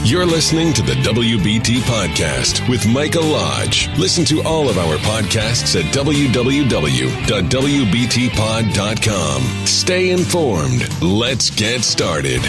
You're listening to the WBT Podcast with Micah Lodge. Listen to all of our podcasts at www.wbtpod.com. Stay informed. Let's get started.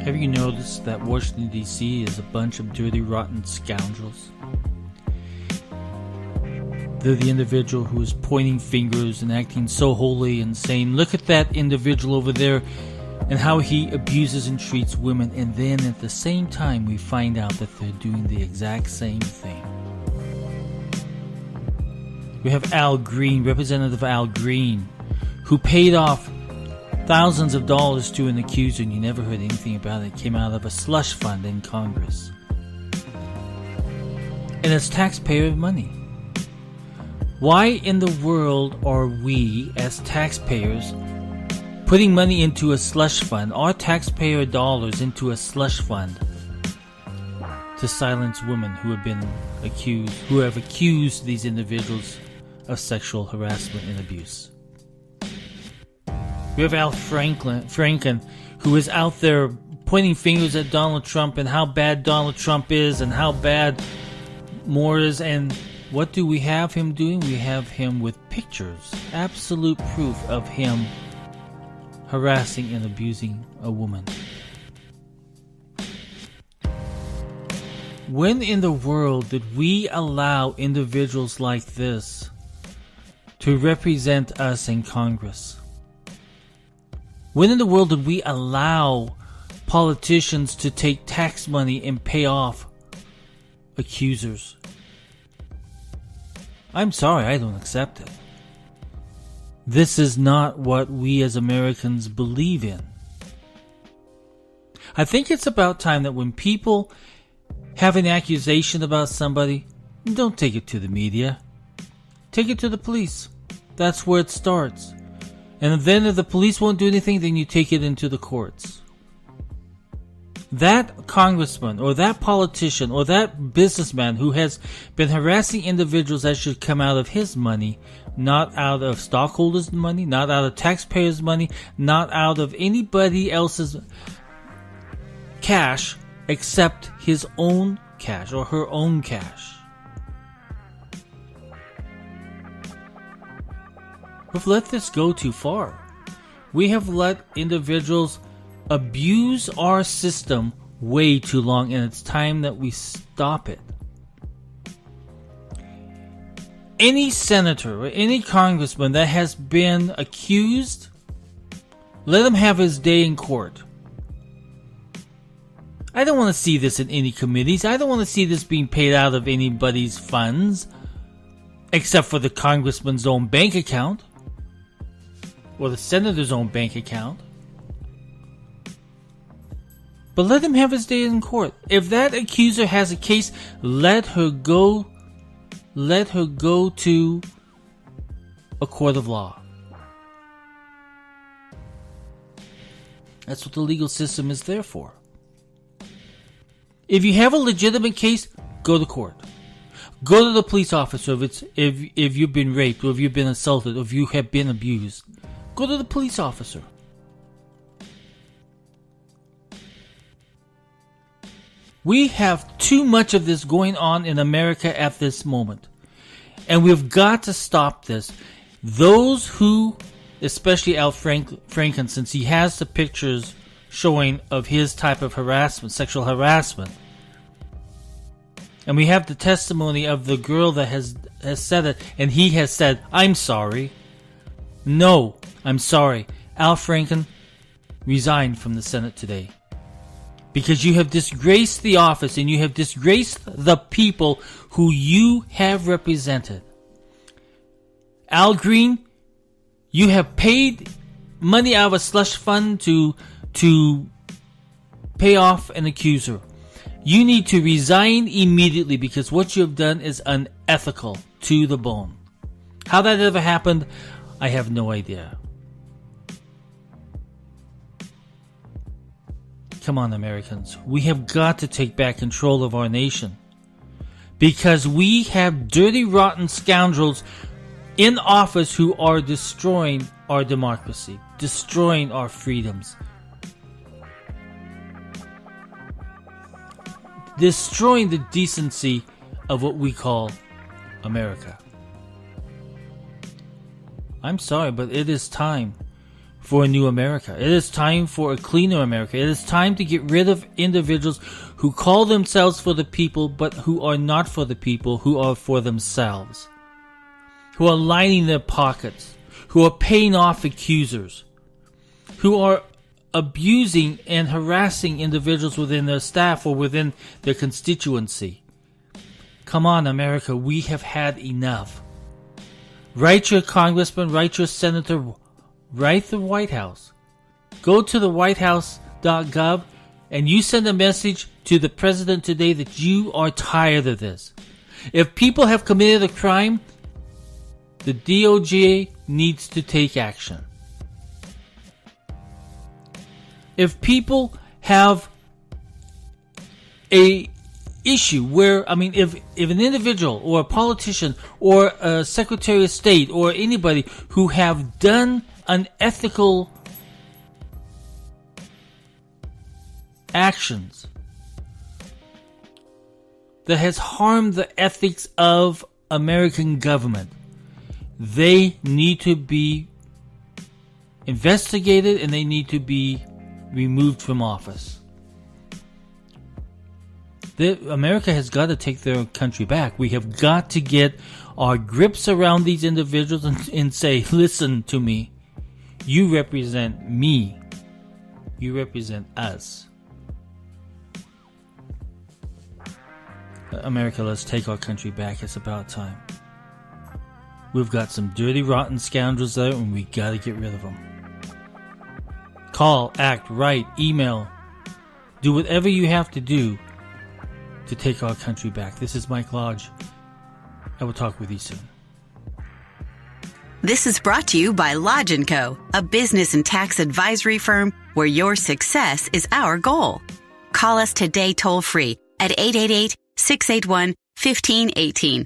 Have you noticed that Washington, D.C. is a bunch of dirty, rotten scoundrels? They're the individual who is pointing fingers and acting so holy and saying, look at that individual over there and how he abuses and treats women. And then at the same time, we find out that they're doing the exact same thing. We have Al Green, Representative Al Green, who paid off thousands of dollars to an accuser, and you never heard anything about it. It came out of a slush fund in Congress. And it's taxpayer money. Why in the world are we, as taxpayers, putting money into a slush fund, our taxpayer dollars into a slush fund, to silence women who have been accused, who have accused these individuals of sexual harassment and abuse? We have Al Franken, who is out there pointing fingers at Donald Trump and how bad Donald Trump is and how bad Moore is. And what do we have him doing? We have him with pictures, absolute proof of him harassing and abusing a woman. When in the world did we allow individuals like this to represent us in Congress? When in the world did we allow politicians to take tax money and pay off accusers? I'm sorry, I don't accept it. This is not what we as Americans believe in. I think it's about time that when people have an accusation about somebody, don't take it to the media. Take it to the police. That's where it starts. And then if the police won't do anything, then you take it into the courts. That congressman or that politician or that businessman who has been harassing individuals, that should come out of his money, not out of stockholders' money, not out of taxpayers' money, not out of anybody else's cash except his own cash or her own cash. We've let this go too far. We have let individuals abuse our system way too long, and it's time that we stop it. Any senator or any congressman that has been accused, let him have his day in court. I don't want to see this in any committees. I don't want to see this being paid out of anybody's funds, except for the congressman's own bank account. Or the senator's own bank account. But let him have his day in court. If that accuser has a case, let her go to a court of law. That's what the legal system is there for. If you have a legitimate case, go to court. Go to the police officer if you've been raped, or if you've been assaulted, or if you have been abused. Go to the police officer. We have too much of this going on in America at this moment. And we've got to stop this. Those who, especially Al Franken, since he has the pictures showing of his type of harassment, sexual harassment. And we have the testimony of the girl that has said it, and he has said, I'm sorry. No, I'm sorry. Al Franken, resign from the Senate today. Because you have disgraced the office and you have disgraced the people who you have represented. Al Green, you have paid money out of a slush fund to pay off an accuser. You need to resign immediately because what you have done is unethical to the bone. How that ever happened, I have no idea. Come on, Americans. We have got to take back control of our nation. because we have dirty, rotten scoundrels in office who are destroying our democracy, destroying our freedoms, destroying the decency of what we call America. I'm sorry, but it is time for a new America. It is time for a cleaner America. It is time to get rid of individuals who call themselves for the people, but who are not for the people, who are for themselves, who are lining their pockets, who are paying off accusers, who are abusing and harassing individuals within their staff or within their constituency. Come on, America, we have had enough. Write your congressman, write your senator, write the White House. Go to the whitehouse.gov and you send a message to the president today that you are tired of this. If people have committed a crime, the DOJ needs to take action. If people have a issue where, if an individual or a politician or a secretary of state or anybody who have done unethical actions that has harmed the ethics of American government, they need to be investigated and they need to be removed from office. America has got to take their country back. We have got to get our grips around these individuals and say, listen to me. You represent me. You represent us. America, let's take our country back. It's about time. We've got some dirty, rotten scoundrels there, and we got to get rid of them. Call, act, write, email. Do whatever you have to do to take our country back. This is Mike Lodge. I will talk with you soon. This is brought to you by Lodge & Co., a business and tax advisory firm where your success is our goal. Call us today toll-free at 888-681-1518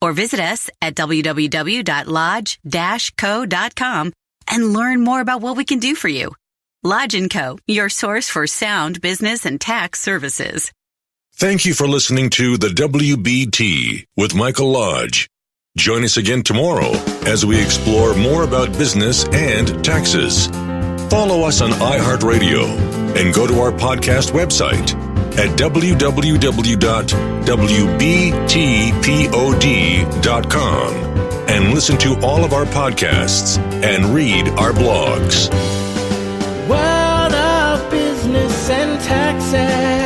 or visit us at www.lodge-co.com and learn more about what we can do for you. Lodge & Co., your source for sound business and tax services. Thank you for listening to the WBT with Michael Lodge. Join us again tomorrow as we explore more about business and taxes. Follow us on iHeartRadio and go to our podcast website at www.wbtpod.com and listen to all of our podcasts and read our blogs. World of Business and Taxes.